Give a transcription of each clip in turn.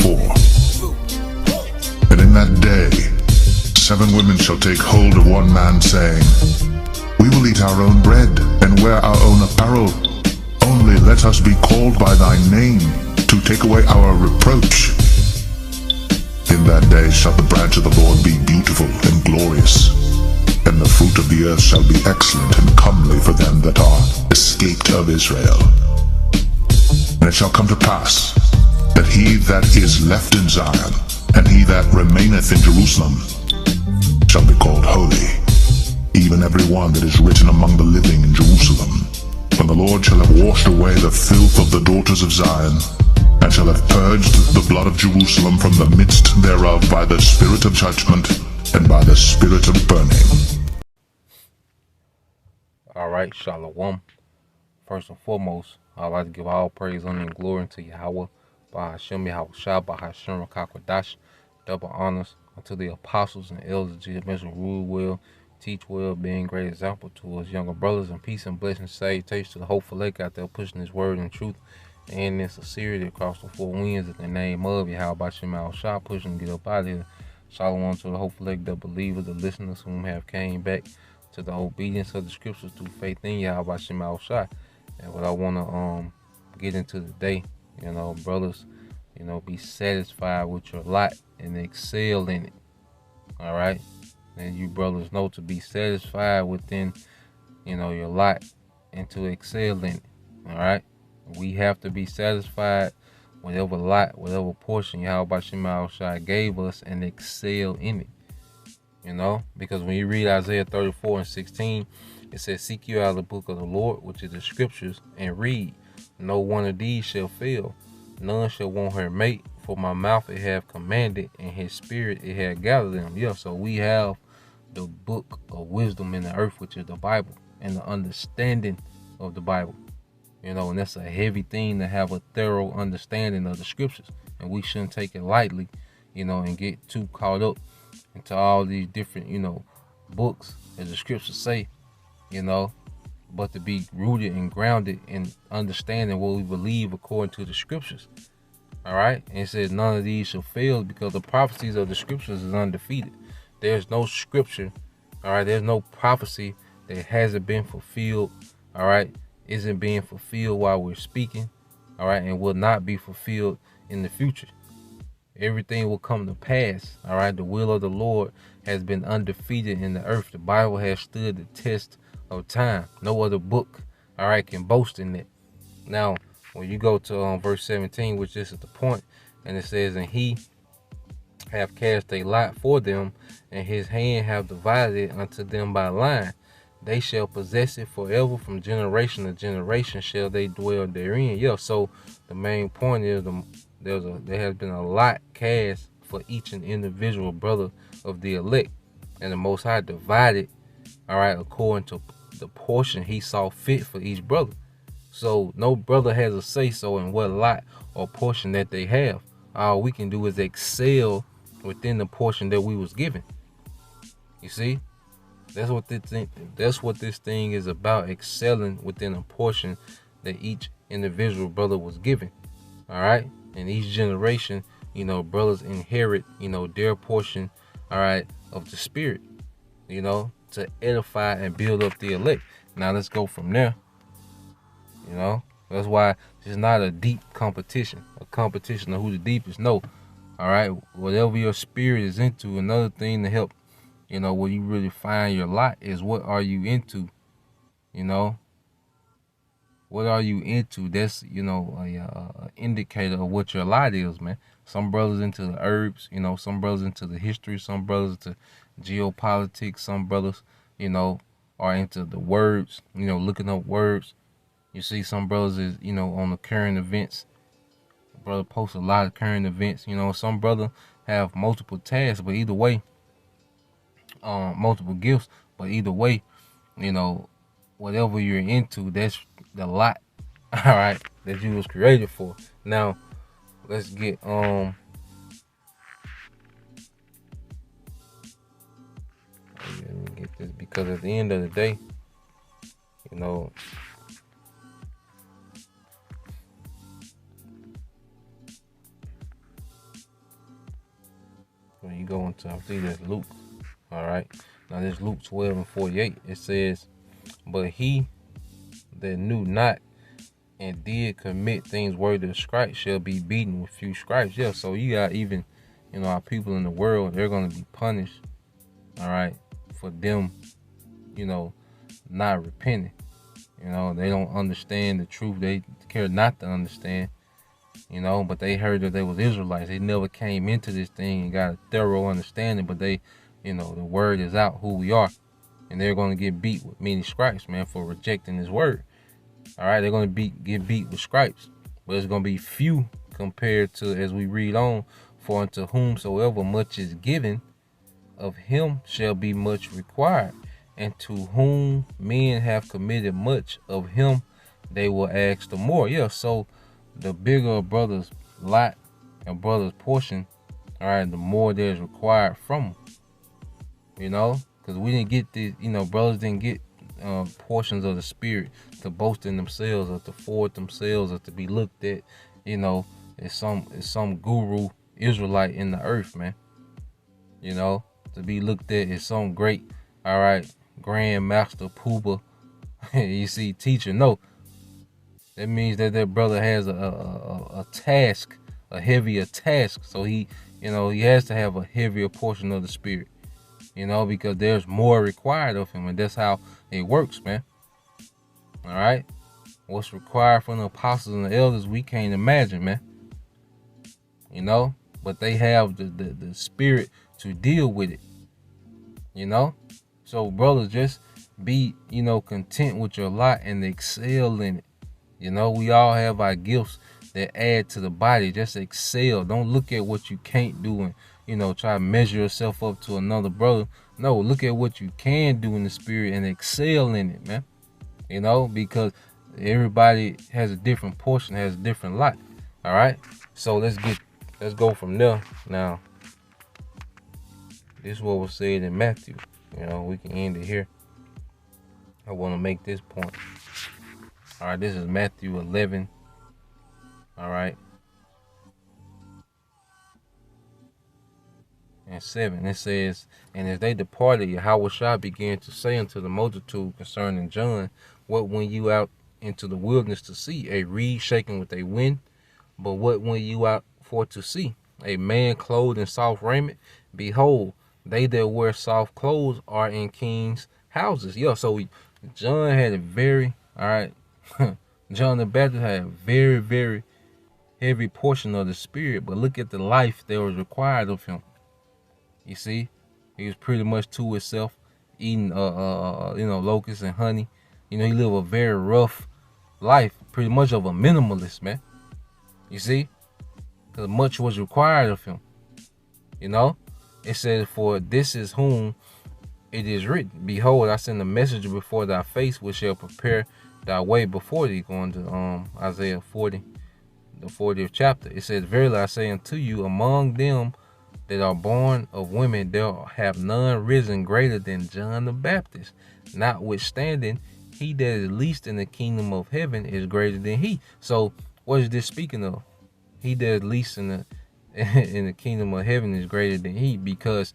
34. And in that day 7 women shall take hold of one man, saying, We will eat our own bread, and wear our own apparel. Only let us be called by thy name, to take away our reproach. In that day shall the branch of the Lord be beautiful and glorious, and the fruit of the earth shall be excellent and comely for them that are escaped of Israel. And it shall come to pass, that he that is left in Zion, and he that remaineth in Jerusalem, shall be called holy, even every one that is written among the living in Jerusalem. When the Lord shall have washed away the filth of the daughters of Zion, and shall have purged the blood of Jerusalem from the midst thereof by the spirit of judgment, and by the spirit of burning. Alright, Shalom. First and foremost, I'd like to give all praise, honor, and glory to Yahweh, Bahashem Yahushua, Bahashem Rakakwadash. Double honors unto the apostles and elders of Jesus, who rule well, teach well, being great example to us younger brothers, and peace and blessings, salutation to the hopeful lake out there pushing his word and truth and in sincerity across the 4 winds in the name of Yahweh Bahashem Yahushua, pushing to get up out of here. Shalom to the hopeful lake, the believers, the listeners whom have came back to the obedience of the scriptures through faith in Yahweh Bahashem Yahushua. And what I want to get into today, brothers, be satisfied with your lot and excel in it. All right. And you brothers know to be satisfied within, your lot and to excel in it. All right. We have to be satisfied whatever lot, whatever portion Yahweh Bahashem gave us and excel in it. Because when you read Isaiah 34:16, it says, Seek you out of the book of the Lord, which is the scriptures, and read. No one of these shall fail. None shall want her mate, for my mouth it have commanded, and his spirit it have gathered them. Yeah, so we have the book of wisdom in the earth, which is the Bible, and the understanding of the Bible. And that's a heavy thing to have a thorough understanding of the scriptures. And we shouldn't take it lightly, and get too caught up into all these different, books, as the scriptures say, but to be rooted and grounded in understanding what we believe according to the scriptures. All right. And it says none of these shall fail, because the prophecies of the scriptures is undefeated. There's no scripture. All right. There's no prophecy that hasn't been fulfilled. All right. Isn't being fulfilled while we're speaking. All right. And will not be fulfilled in the future. Everything will come to pass. All right. The will of the Lord has been undefeated in the earth. The Bible has stood the test of time. No other book, all right, can boast in it. Now, when you go to verse 17, which this is the point, and it says, And he have cast a lot for them, and his hand have divided it unto them by line. They shall possess it forever, from generation to generation shall they dwell therein. Yeah, so the main point is there has been a lot cast for each and individual brother of the elect, and the Most High divided, all right, according to the portion he saw fit for each brother. So no brother has a say so in what lot or portion that they have. All we can do is excel within the portion that we was given. You see, that's what this thing is about, excelling within a portion that each individual brother was given. All right, and each generation, brothers inherit, their portion, all right, of the spirit, to edify and build up the elect. Now let's go from there. That's why it's not a deep competition, a competition of who the deepest. No, all right, whatever your spirit is into. Another thing to help, where you really find your lot is, what are you into? What are you into? That's, a indicator of what your lot is, man. Some brothers into the herbs, some brothers into the history, some brothers into geopolitics, some brothers, are into the words, looking up words. You see, some brothers is, on the current events. Brother posts a lot of current events. Some brother have multiple tasks, but either way, multiple gifts, but either way, whatever you're into, that's the lot, all right, that you was created for. Now, let's get let me get this, because at the end of the day, When you go into, I think that's Luke. All right. Now this Luke 12:48. It says, but he that knew not and did commit things worthy of stripes shall be beaten with few stripes. Yeah, so you got even, our people in the world, they're going to be punished, all right, for them, not repenting. They don't understand the truth. They care not to understand, but they heard that they was Israelites. They never came into this thing and got a thorough understanding, but they, the word is out who we are. And they're going to get beat with many stripes, man, for rejecting his word. All right, they're going to get beat with stripes, but it's going to be few compared to, as we read on, for unto whomsoever much is given, of him shall be much required. And to whom men have committed much, of him they will ask the more. Yeah, so the bigger a brother's lot and brother's portion, all right, the more there's required from them, because we didn't get this, brothers didn't get portions of the spirit to boast in themselves or to forward themselves or to be looked at, as some guru Israelite in the earth, man. To be looked at as some great, all right, grand master Pooba, you see, teacher. No, that means that brother has a task, a heavier task. So he has to have a heavier portion of the spirit, because there's more required of him, and that's how it works, man. All right, what's required from the apostles and the elders, we can't imagine, man. But they have the spirit to deal with it. So brothers, just be content with your lot and excel in it. We all have our gifts that add to the body. Just excel. Don't look at what you can't do and try to measure yourself up to another brother. No, look at what you can do in the spirit and excel in it, man. Because everybody has a different portion, has a different lot. All right, so let's go from there. Now, this is what was said in Matthew. We can end it here. I want to make this point. All right, this is Matthew 11. All right. And 7, it says, and as they departed, Yahweh began to say unto the multitude concerning John, what went you out into the wilderness to see? A reed shaken with a wind? But what went you out for to see? A man clothed in soft raiment? Behold, they that wear soft clothes are in kings' houses. So John had a very, all right, John the Baptist had a very, very heavy portion of the spirit, but look at the life that was required of him. You see, he was pretty much to himself, eating, locusts and honey. He lived a very rough life, pretty much of a minimalist, man. You see, because much was required of him. It says, for this is whom it is written, behold, I send a messenger before thy face, which shall prepare thy way before thee. Going to Isaiah 40, the 40th chapter. It says, verily I say unto you, among them that are born of women, there have none risen greater than John the Baptist. Notwithstanding, he that is least in the kingdom of heaven is greater than he. So what is this speaking of? He that is least in the kingdom of heaven is greater than he, because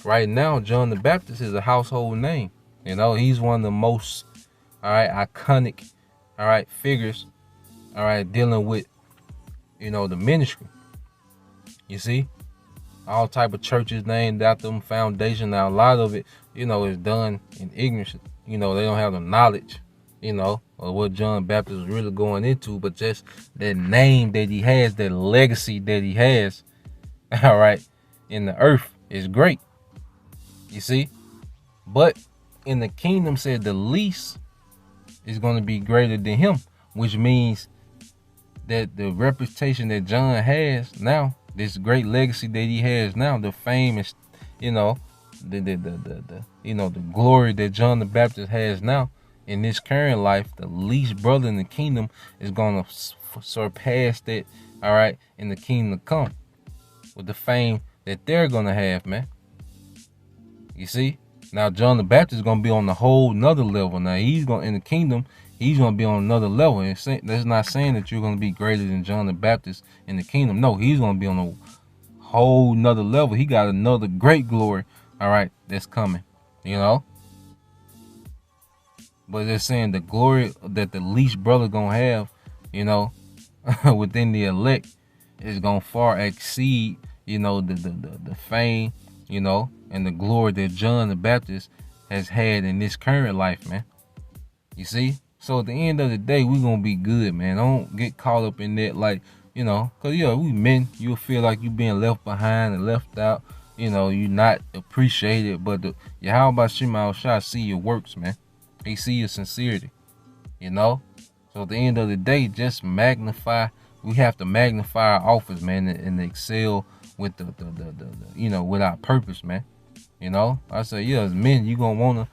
right now John the Baptist is a household name. He's one of the most, all right, iconic, all right, figures, all right, dealing with, the ministry. You see, all type of churches named after them, foundation. Now a lot of it, is done in ignorance. They don't have the knowledge, of what John Baptist was really going into, but just that name that he has, that legacy that he has, all right, in the earth is great. You see, but in the kingdom, said the least is going to be greater than him, which means that the reputation that John has now, this great legacy that he has now, the fame is, the glory that John the Baptist has now in this current life, the least brother in the kingdom is going to surpass that, all right, in the kingdom to come, with the fame that they're going to have, man. You see, now John the Baptist is going to be on a whole nother level. Now he's going in the kingdom, he's going to be on another level. And that's not saying that you're going to be greater than John the Baptist in the kingdom. No, he's going to be on a whole nother level. He got another great glory, all right, that's coming, you know. But they're saying the glory that the least brother gonna have, you know, within the elect is gonna far exceed, you know, the fame, you know, and the glory that John the Baptist has had in this current life, man. You see? So at the end of the day, we gonna be good, man. Don't get caught up in that, like, you know, cause yeah, we men, you'll feel like you being left behind and left out. You know, you not appreciated, but the Yahweh Shema Shah see your works, man. He see your sincerity, you know. So at the end of the day, just magnify. We have to magnify our office, man, and excel with the you know, with our purpose, man. You know, I say, yeah, as men, you gonna wanna,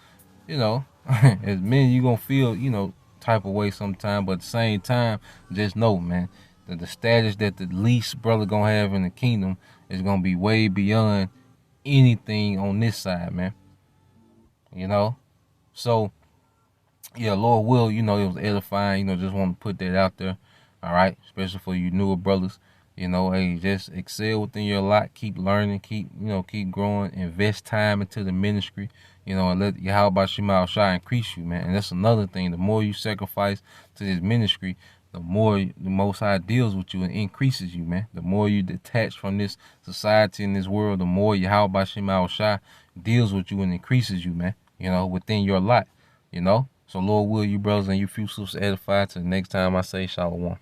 you know, as men, you gonna feel, you know, type of way sometime, but at the same time, just know, man, that the status that the least brother gonna have in the kingdom is gonna be way beyond anything on this side, man. You know, so yeah, Lord will, you know, it was edifying. You know, just want to put that out there. All right, especially for you newer brothers. You know, hey, just excel within your lot. Keep learning. Keep growing. Invest time into the ministry. You know, and let Yahweh Shema Shai increase you, man. And that's another thing. The more you sacrifice to this ministry, the more the Most High deals with you and increases you, man. The more you detach from this society and this world, the more Yahweh Shema Shai deals with you and increases you, man. You know, within your lot. You know. So Lord will you brothers and you few sisters edified. Till the next time I say Shalom.